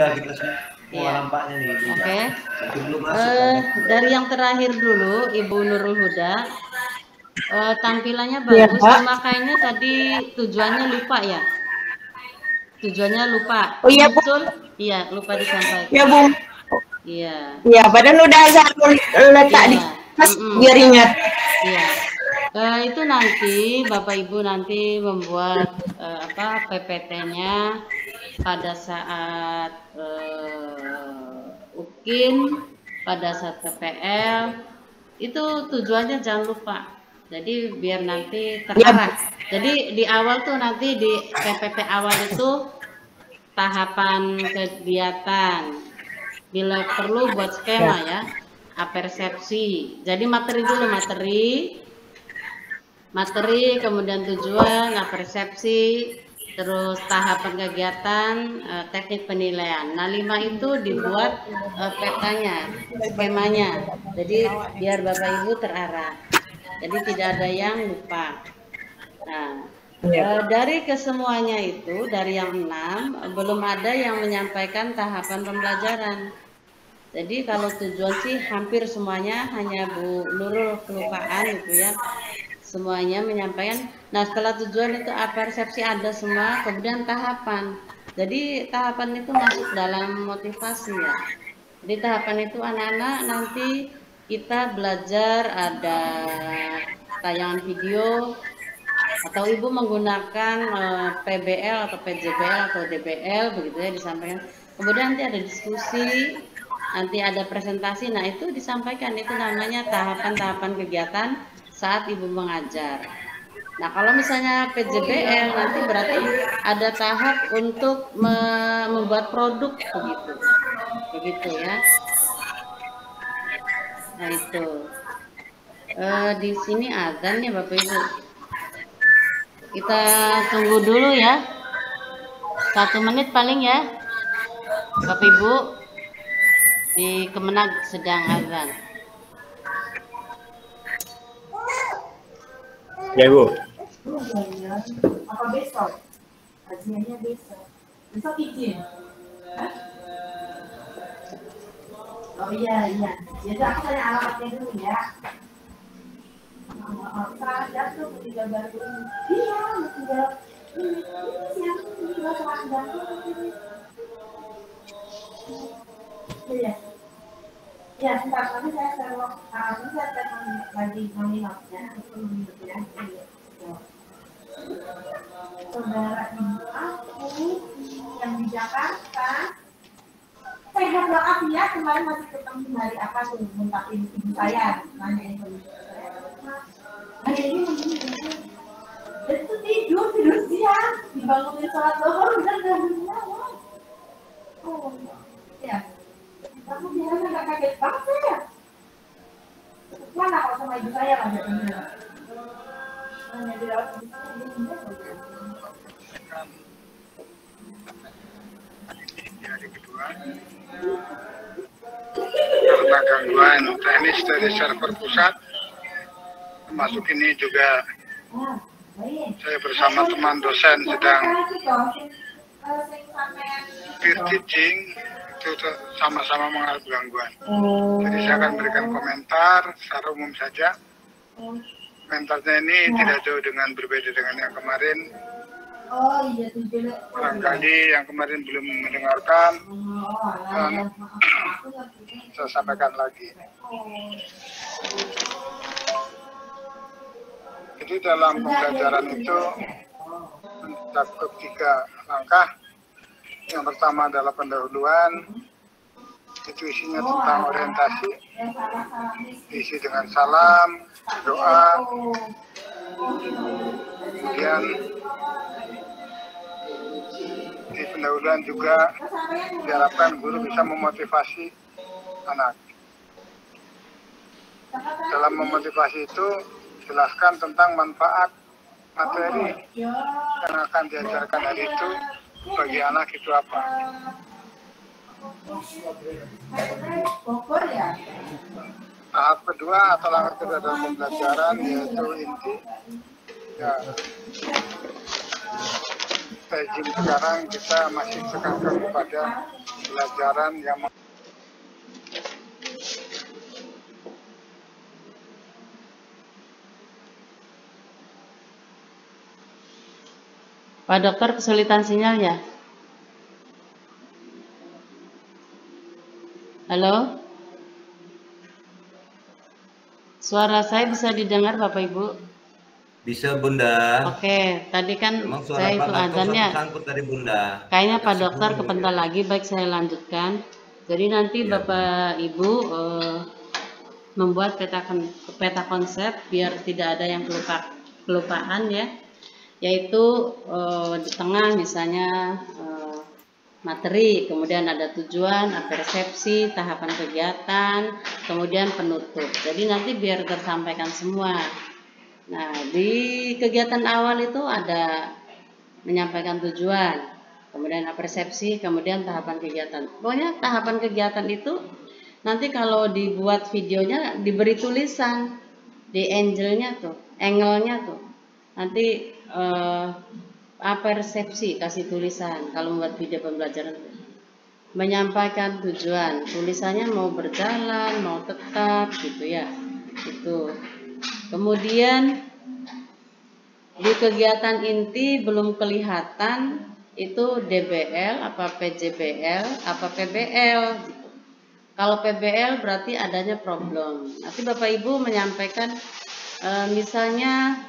udah kita semua nampaknya nih. Oke. Belum masuk. Dari yang terakhir dulu, Ibu Nurul Huda. Tampilannya bagus, cuma kayaknya tadi tujuannya lupa ya. Tujuannya lupa. Oh iya, Bu. Betul? Iya, lupa disampaikan. Iya, Bu. Iya. Iya, badan udah saya letak di mas biar ingat. Iya. Itu nanti Bapak Ibu nanti membuat PPT-nya pada saat UKIN, pada saat PPL. Itu tujuannya jangan lupa. Jadi biar nanti terarah. Jadi di awal tuh nanti di PPT awal itu tahapan kegiatan. Bila perlu buat skema ya, apersepsi. Jadi materi dulu, materi, kemudian tujuan, apersepsi, terus tahapan kegiatan, teknik penilaian. Nah 5 itu dibuat petanya, skemanya. Jadi biar Bapak Ibu terarah. Jadi tidak ada yang lupa. Nah, dari kesemuanya itu, dari yang 6, belum ada yang menyampaikan tahapan pembelajaran. Jadi kalau tujuan sih hampir semuanya, hanya Bu Nurul kelupaan gitu ya. Semuanya menyampaikan. Nah setelah tujuan itu persepsi ada semua, kemudian tahapan. Jadi tahapan itu masuk dalam motivasi ya. Jadi tahapan itu anak-anak nanti kita belajar ada tayangan video, atau Ibu menggunakan PBL atau PJBL atau DBL begitu ya disampaikan. Kemudian nanti ada diskusi, nanti ada presentasi. Nah itu disampaikan, itu namanya tahapan-tahapan kegiatan saat Ibu mengajar. Nah kalau misalnya PJBL nanti berarti ada tahap untuk membuat produk begitu ya. Nah itu di sini azan ya Bapak Ibu. Kita tunggu dulu ya, 1 menit paling ya Bapak Ibu. Di Kemenag sedang azan. Ya Bu. Apa besok? Kajiannya besok. Besok izin. Oh iya. Jadi aku tanya alamatnya dulu ya. Serah jatuh tinggal baru ini. Iya, tinggal ini siapa tinggal serah jatuh. Iya. Ya, sebentar nanti saya telepon lagi nominalnya. Saudara ibu aku yang di Jakarta. Sehat walafiat, kemarin masih ketemu hari apa tuh ngumpulin ibu saya, nanyain kondisi saya. Hari ini dan itu tidur siang, dibangunin sholat zuhur udah bangun. Oh, ya. Kamu biasanya nggak kaget banget ya? Mana kalau sama ibu saya lah jadinya. Hanya dirawat di sini. Hari kedua karena gangguan teknis dari server pusat, termasuk ini juga saya bersama teman dosen sedang peer teaching, itu sama-sama mengalami gangguan. Jadi saya akan berikan komentar secara umum saja. Komentarnya ini tidak jauh dengan berbeda dengan yang kemarin. Barangkali yang kemarin belum mendengarkan, saya sampaikan lagi. Jadi dalam pembelajaran itu mencakup 3 langkah. Yang pertama adalah pendahuluan, itu isinya tentang orientasi, diisi dengan salam, doa, kemudian di pendahuluan juga diharapkan guru bisa memotivasi anak. Dalam memotivasi itu jelaskan tentang manfaat materi yang akan diajarkan hari itu bagi anak itu apa. Tahap kedua atau langkah kedua dalam pembelajaran yaitu inti. Ya, sekarang kita masih tekankan kepada pembelajaran yang Pak Dokter, kesulitan sinyal ya? Halo? Suara saya bisa didengar Bapak Ibu? Bisa Bunda. Oke, tadi kan Memang suara saya Pak itu Narto azannya. sangkut dari Bunda. Kayaknya Agak Pak Dokter sibuk kebentar ya. lagi, baik saya lanjutkan. Jadi nanti Iya, Bapak Ibu membuat peta konsep biar tidak ada yang kelupaan ya. Yaitu di tengah misalnya materi, kemudian ada tujuan, persepsi, tahapan kegiatan, kemudian penutup. Jadi nanti biar tersampaikan semua. Nah, di kegiatan awal itu ada menyampaikan tujuan, kemudian persepsi, kemudian tahapan kegiatan. Pokoknya tahapan kegiatan itu nanti kalau dibuat videonya diberi tulisan di angle-nya tuh. Nanti persepsi kasih tulisan kalau membuat video pembelajaran. Menyampaikan tujuan, tulisannya mau berjalan, mau tetap gitu ya. Itu. Kemudian di kegiatan inti belum kelihatan itu DBL, apa PJBL, apa PBL gitu. Kalau PBL berarti adanya problem. Nanti Bapak Ibu menyampaikan misalnya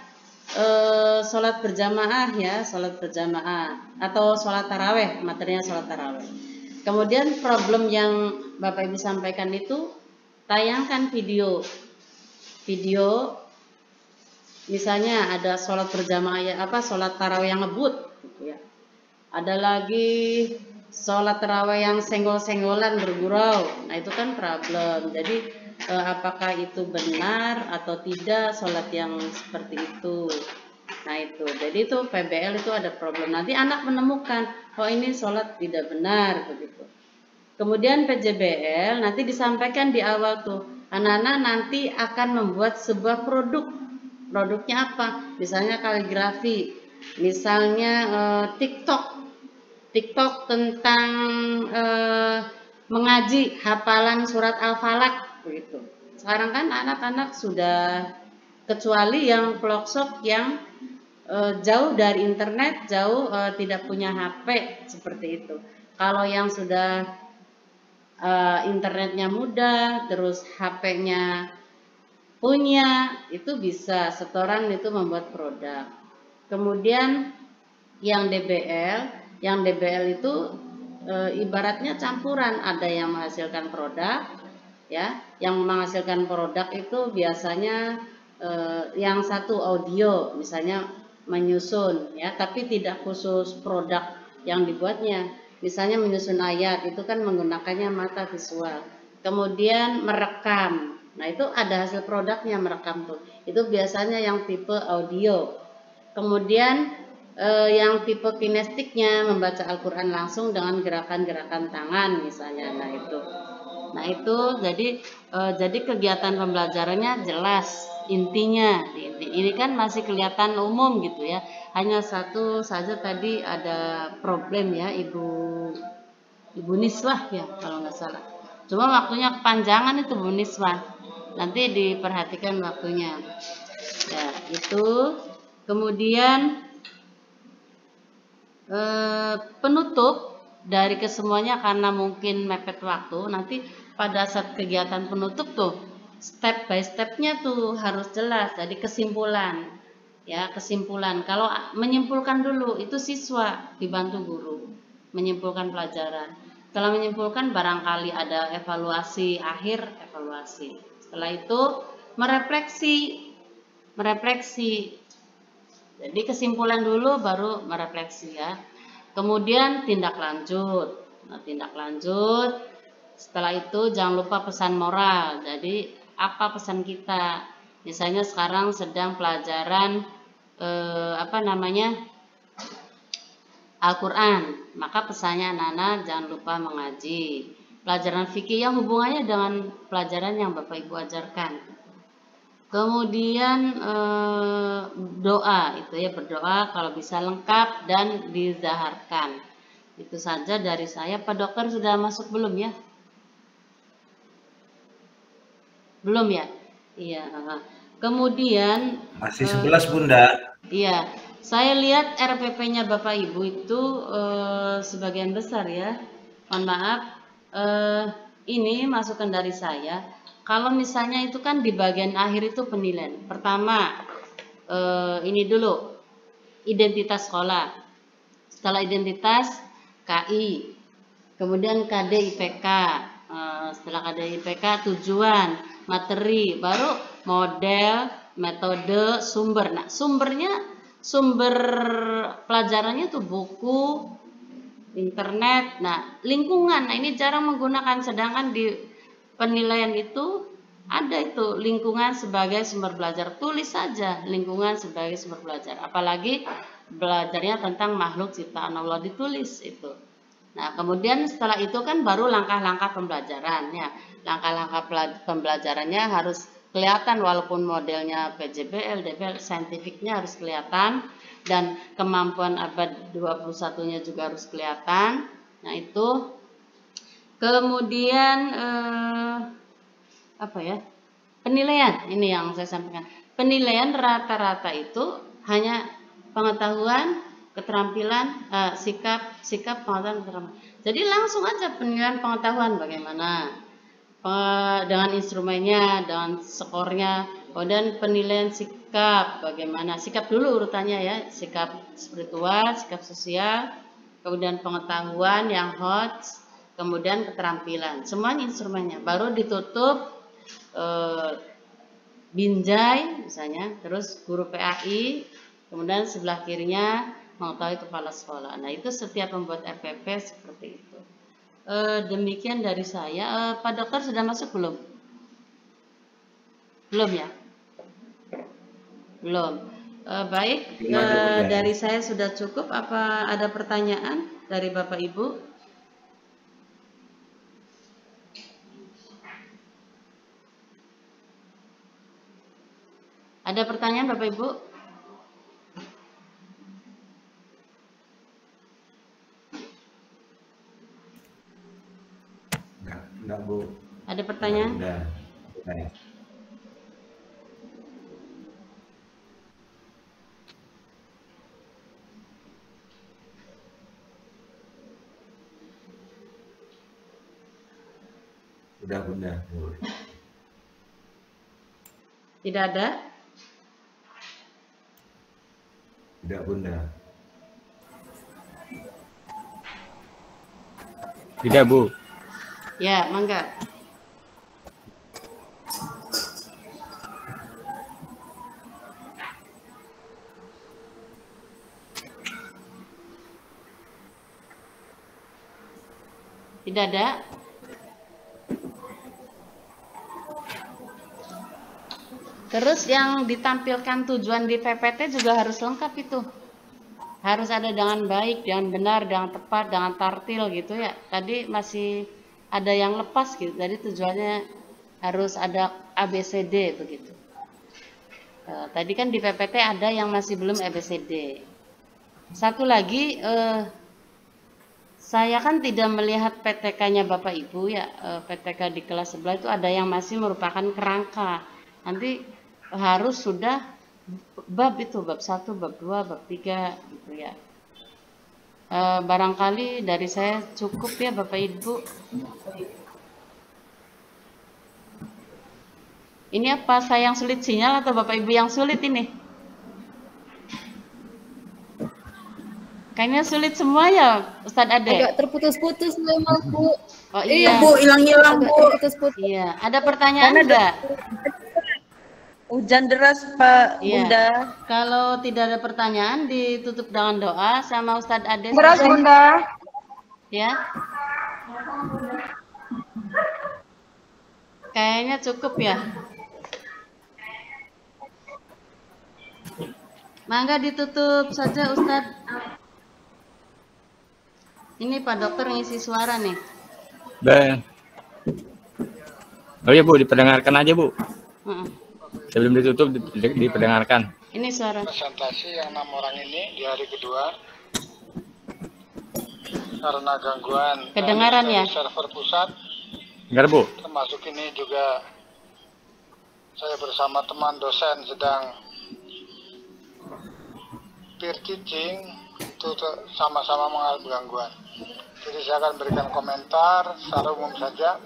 sholat berjamaah ya, sholat berjamaah atau sholat taraweh, materinya sholat taraweh. Kemudian problem yang Bapak Ibu sampaikan itu tayangkan video misalnya ada sholat berjamaah ya, sholat taraweh yang ngebut gitu ya. Ada lagi sholat taraweh yang senggol-senggolan bergurau. Nah itu kan problem. Jadi apakah itu benar atau tidak sholat yang seperti itu. Nah itu, jadi itu PBL itu ada problem. Nanti anak menemukan, oh ini sholat tidak benar begitu. Kemudian PJBL nanti disampaikan di awal tuh, anak-anak nanti akan membuat sebuah produk. Produknya apa? Misalnya kaligrafi, misalnya TikTok tentang mengaji hafalan surat Al-Falaq begitu. Sekarang kan anak-anak sudah, kecuali yang pelosok yang jauh dari internet, jauh tidak punya HP seperti itu. Kalau yang sudah internetnya mudah, terus HP-nya punya, itu bisa setoran itu membuat produk. Kemudian yang DBL itu ibaratnya campuran, ada yang menghasilkan produk ya, yang menghasilkan produk itu biasanya yang satu audio misalnya menyusun ya, tapi tidak khusus produk yang dibuatnya. Misalnya menyusun ayat itu kan menggunakannya mata visual. Kemudian merekam. Nah, itu ada hasil produknya merekam tuh. Itu biasanya yang tipe audio. Kemudian yang tipe kinestiknya membaca Al-Qur'an langsung dengan gerakan-gerakan tangan misalnya. Nah, itu jadi kegiatan pembelajarannya jelas intinya. Ini kan masih kelihatan umum gitu ya. Hanya satu saja tadi ada problem ya, Ibu Niswah ya kalau nggak salah. Cuma waktunya kepanjangan itu Bu Niswah. Nanti diperhatikan waktunya. Ya, itu. Kemudian penutup dari kesemuanya karena mungkin mepet waktu, nanti pada saat kegiatan penutup tuh step by stepnya tuh harus jelas. Jadi kesimpulan. Ya, kesimpulan. Kalau menyimpulkan dulu itu siswa dibantu guru menyimpulkan pelajaran. Setelah menyimpulkan barangkali ada evaluasi akhir, evaluasi. Setelah itu merefleksi. Jadi kesimpulan dulu baru merefleksi ya. Kemudian tindak lanjut. Nah, tindak lanjut. Setelah itu jangan lupa pesan moral. Jadi apa pesan kita? Misalnya sekarang sedang pelajaran Al-Quran, maka pesannya anak-anak jangan lupa mengaji. Pelajaran fikih yang hubungannya dengan pelajaran yang Bapak Ibu ajarkan. Kemudian doa itu ya, berdoa kalau bisa lengkap dan dizaharkan. Itu saja dari saya. Pak Dokter sudah masuk belum ya? Belum ya? Iya. Kemudian Masih 11 Bunda. iya, saya lihat RPP-nya Bapak Ibu itu sebagian besar ya. Mohon maaf, ini masukan dari saya. Kalau misalnya itu kan di bagian akhir itu penilaian. Pertama, ini dulu identitas sekolah. Setelah identitas KI, kemudian KD IPK. Setelah KD IPK tujuan, materi, baru model, metode, sumber. Nah, sumber pelajarannya tuh buku, internet. Nah, lingkungan. Nah, ini jarang menggunakan, sedangkan di penilaian itu ada itu lingkungan sebagai sumber belajar. Tulis saja lingkungan sebagai sumber belajar. Apalagi belajarnya tentang makhluk ciptaan Allah, ditulis itu. Nah, kemudian setelah itu kan baru langkah-langkah pembelajaran ya. Langkah-langkah pembelajarannya harus kelihatan, walaupun modelnya PJBL, DBL, saintifiknya harus kelihatan, dan kemampuan abad 21-nya juga harus kelihatan. Nah, itu. Kemudian apa ya? Penilaian, ini yang saya sampaikan. Penilaian rata-rata itu hanya pengetahuan, keterampilan, sikap, pengetahuan, keterampilan. Jadi langsung aja penilaian pengetahuan bagaimana dengan instrumennya, dengan skornya. Kemudian penilaian sikap bagaimana, sikap dulu urutannya ya, sikap spiritual, sikap sosial, kemudian pengetahuan yang hot, kemudian keterampilan, semuanya instrumennya. Baru ditutup binjai misalnya, terus guru PAI, kemudian sebelah kirinya mengetahui kepala sekolah. Nah, itu setiap membuat RPP seperti itu. Demikian dari saya. Pak Dokter sudah masuk belum? Belum ya? Belum. Baik, dari saya sudah cukup. Apa ada pertanyaan dari Bapak Ibu? Ada pertanyaan Bapak Ibu? Enggak, Bu. Ada pertanyaan? Udah. Udah, Bunda. Tidak ada? Tidak, Bunda. Tidak, Bu. Ya, mangga. Tidak ada? Terus yang ditampilkan tujuan di PPT juga harus lengkap itu. Harus ada dengan baik, dengan benar, dengan tepat, dengan tartil gitu ya. Tadi masih ada yang lepas gitu. Tadi tujuannya harus ada ABCD begitu. Tadi kan di PPT ada yang masih belum ABCD. Satu lagi, saya kan tidak melihat PTK-nya Bapak Ibu ya. PTK di kelas sebelah itu ada yang masih merupakan kerangka. Nanti harus sudah bab itu, bab 1, bab 2, bab 3 gitu ya. Barangkali dari saya cukup ya Bapak Ibu. Ini apa, saya yang sulit sinyal atau Bapak Ibu yang sulit ini? Kayaknya sulit semua ya Ustadz Ade. Agak terputus-putus memang, Bu. Oh iya. Bu, hilang-hilang, Agak Bu. terputus-putus. Iya, ada pertanyaan enggak? Hujan deras, Pak, Iya. Bunda. Kalau tidak ada pertanyaan, ditutup dengan doa sama Ustadz Ade. Deras, Bunda. Ya. Kayaknya cukup ya. Mangga ditutup saja Ustadz. Ini Pak Dokter ngisi suara nih. Ben. Oh iya, Bu, diperdengarkan aja, Bu. Sebelum ditutup diperdengarkan. Ini suara. Presentasi yang 6 orang ini di hari kedua karena gangguan Kedengaran dari ya? server pusat. Enggak, Bu. Termasuk ini juga saya bersama teman dosen sedang peer teaching, itu sama-sama mengalami gangguan. Jadi saya akan berikan komentar secara umum saja.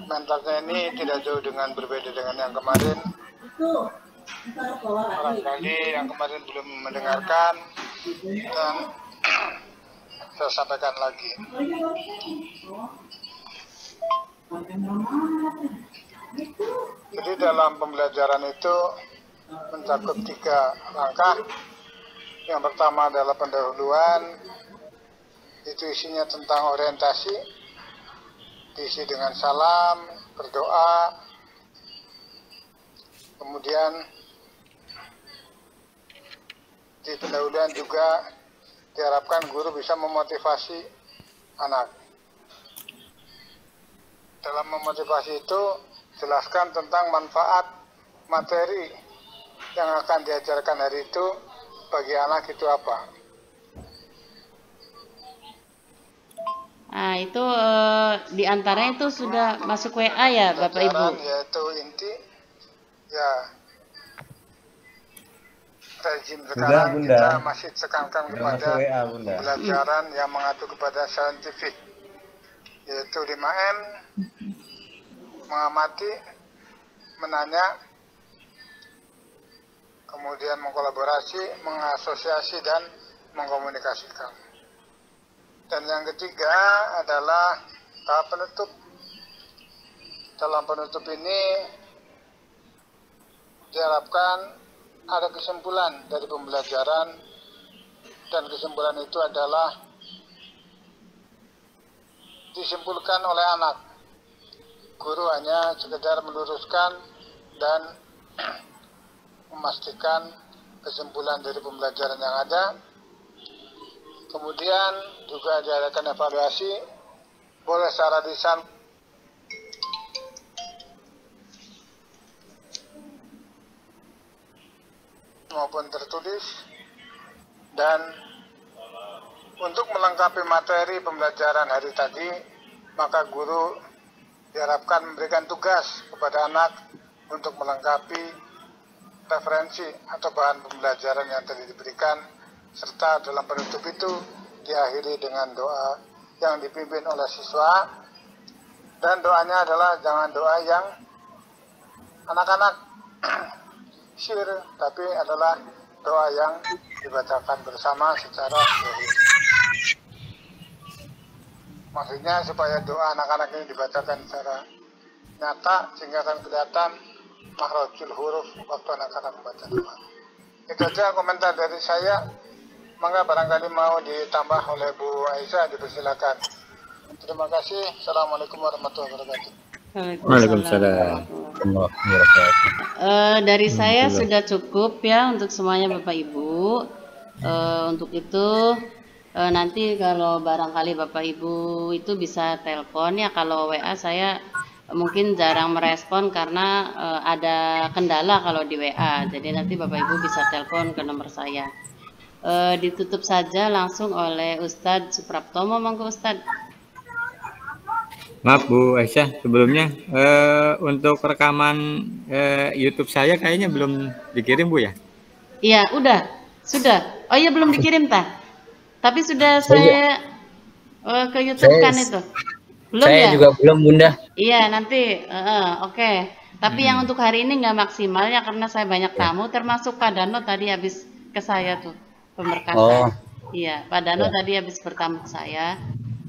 Komentarnya ini tidak jauh dengan berbeda dengan yang kemarin. Barangkali yang kemarin belum mendengarkan dan saya sampaikan lagi. Jadi dalam pembelajaran itu mencakup 3 langkah. Yang pertama adalah pendahuluan, itu isinya tentang orientasi, diisi dengan salam, berdoa. Kemudian di pendahuluan juga diharapkan guru bisa memotivasi anak. Dalam memotivasi itu jelaskan tentang manfaat materi yang akan diajarkan hari itu bagi anak itu apa. Nah, itu diantaranya itu sudah masuk WA ya, Bapak Ibu? Pelajaran yaitu inti, ya rezim sekarang Bunda. kita masih tekankan Udah kepada masuk WA, Bunda. pembelajaran yang mengacu kepada saintifik, yaitu 5M, mengamati, menanya, kemudian mengkolaborasi, mengasosiasi, dan mengkomunikasikan. Dan yang ketiga adalah tahap penutup. Dalam penutup ini diharapkan ada kesimpulan dari pembelajaran, dan kesimpulan itu adalah disimpulkan oleh anak. Guru hanya sekedar meluruskan dan memastikan kesimpulan dari pembelajaran yang ada. Kemudian juga diadakan evaluasi, boleh secara lisan maupun tertulis. Dan untuk melengkapi materi pembelajaran hari tadi, maka guru diharapkan memberikan tugas kepada anak untuk melengkapi referensi atau bahan pembelajaran yang tadi diberikan, serta dalam penutup itu diakhiri dengan doa yang dipimpin oleh siswa. Dan doanya adalah jangan doa yang anak-anak syir, tapi adalah doa yang dibacakan bersama secara dohir. Maksudnya supaya doa anak-anak ini dibacakan secara nyata sehingga akan kelihatan makhrajul huruf waktu anak-anak membaca doa. Itu saja komentar dari saya. Maka barangkali mau ditambah oleh Bu Aisyah, dipersilakan. Terima kasih. Assalamualaikum warahmatullahi wabarakatuh. Waalaikumsalam. Dari saya sudah cukup ya untuk semuanya Bapak Ibu. Untuk itu nanti kalau barangkali Bapak Ibu itu bisa telepon ya. Kalau WA saya mungkin jarang merespon karena ada kendala kalau di WA. Jadi nanti Bapak Ibu bisa telepon ke nomor saya. Ditutup saja langsung oleh Ustadz Supraptomo. Monggo Ustadz. Maaf Bu Aisyah, sebelumnya untuk rekaman YouTube saya kayaknya belum dikirim Bu ya? Iya, sudah. Oh iya belum dikirim tapi sudah saya ke YouTube kan itu. Belum saya ya? juga belum Bunda. Iya nanti, oke. Tapi yang untuk hari ini nggak maksimal ya karena saya banyak tamu, termasuk Pak Dano tadi habis ke saya tuh pemberkasan. Oh. Iya, Pak Dano tadi habis bertamu ke saya.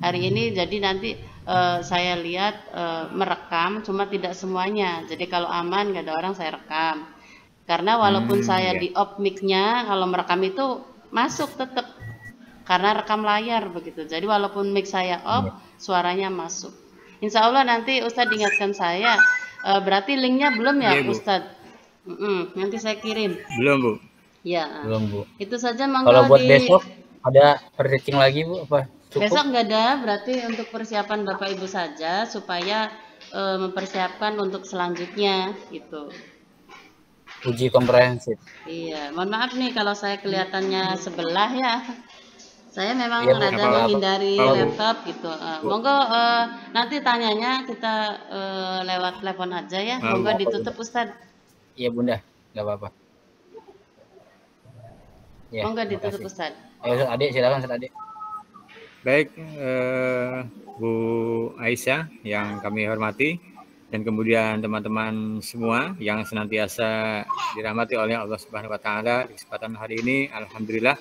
Hari ini jadi nanti saya lihat merekam, cuma tidak semuanya. Jadi kalau aman nggak ada orang saya rekam. Karena walaupun saya di off mic-nya, kalau merekam itu masuk tetap. Karena rekam layar begitu. Jadi walaupun mic saya off, suaranya masuk. Insya Allah nanti Ustadz ingatkan saya. Berarti linknya belum ya, Ustadz? Nanti saya kirim. Belum Bu. Ya. Belum Bu. Itu saja monggo. Kalau buat besok ada per-teaching lagi Bu apa? Cukup? Besok nggak ada, berarti untuk persiapan Bapak Ibu saja supaya mempersiapkan untuk selanjutnya gitu. Uji komprehensif. Iya, mohon maaf nih kalau saya kelihatannya sebelah ya. Saya memang Iya, Bu. rada Apa- menghindari apa, Bu? laptop gitu. Monggo nanti tanyanya kita lewat telepon aja ya. Monggo ditutup Ustadz. Iya Bunda, nggak apa-apa. Ya, Monggo terima ditutup kasih. Ustadz. Ayo Ustaz Adik, silakan Ustaz Adik. Baik, Bu Aisyah yang kami hormati, dan kemudian teman-teman semua yang senantiasa dirahmati oleh Allah Subhanahu wa taala, di kesempatan hari ini alhamdulillah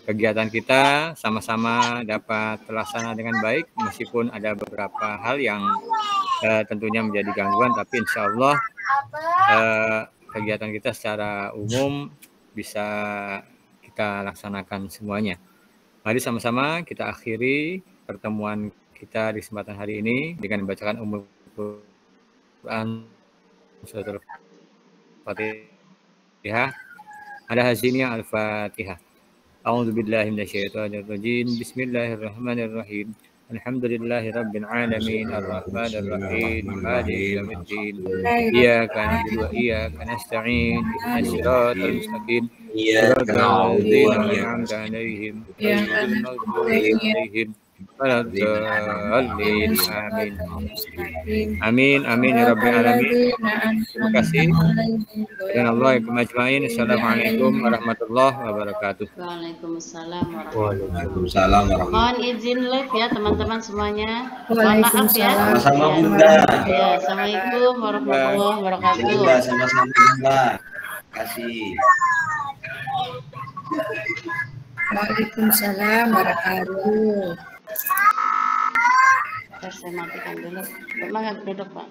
kegiatan kita sama-sama dapat terlaksana dengan baik meskipun ada beberapa hal yang tentunya menjadi gangguan, tapi insya Allah kegiatan kita secara umum bisa kita laksanakan semuanya. Mari sama-sama kita akhiri pertemuan kita di kesempatan hari ini dengan membacakan Ummul Quran Suratul Fatihah. Ada hasilnya Al-Fatihah. A'udzubillahi minasyaitonirrajim. Bismillahirrahmanirrahim. Alhamdulillahi rabbil alamin arrahmanir rahim maliki yaumiddin. Iyyaka na'budu wa iyyaka nasta'in. Ihdinas siratal mustaqim. Siratal ladzina an'amta 'alaihim ghairil maghdubi 'alaihim waladdallin. Amin. Amin amin ya rabbal alamin. Terima kasih. Dan Allah yang kemajmain. Assalamualaikum warahmatullahi wabarakatuh. Waalaikumsalam warahmatullahi Waalaikumsalam warahmatullahi Mohon izin live ya teman-teman semuanya. Mohon maaf ya. Sama-sama Bunda. Ya, Assalamualaikum warahmatullahi wabarakatuh. Bunda, sama-sama Bunda. Kasih. Waalaikumsalam warahmatullahi wabarakatuh. Saya matikan dulu. Semangat duduk Pak.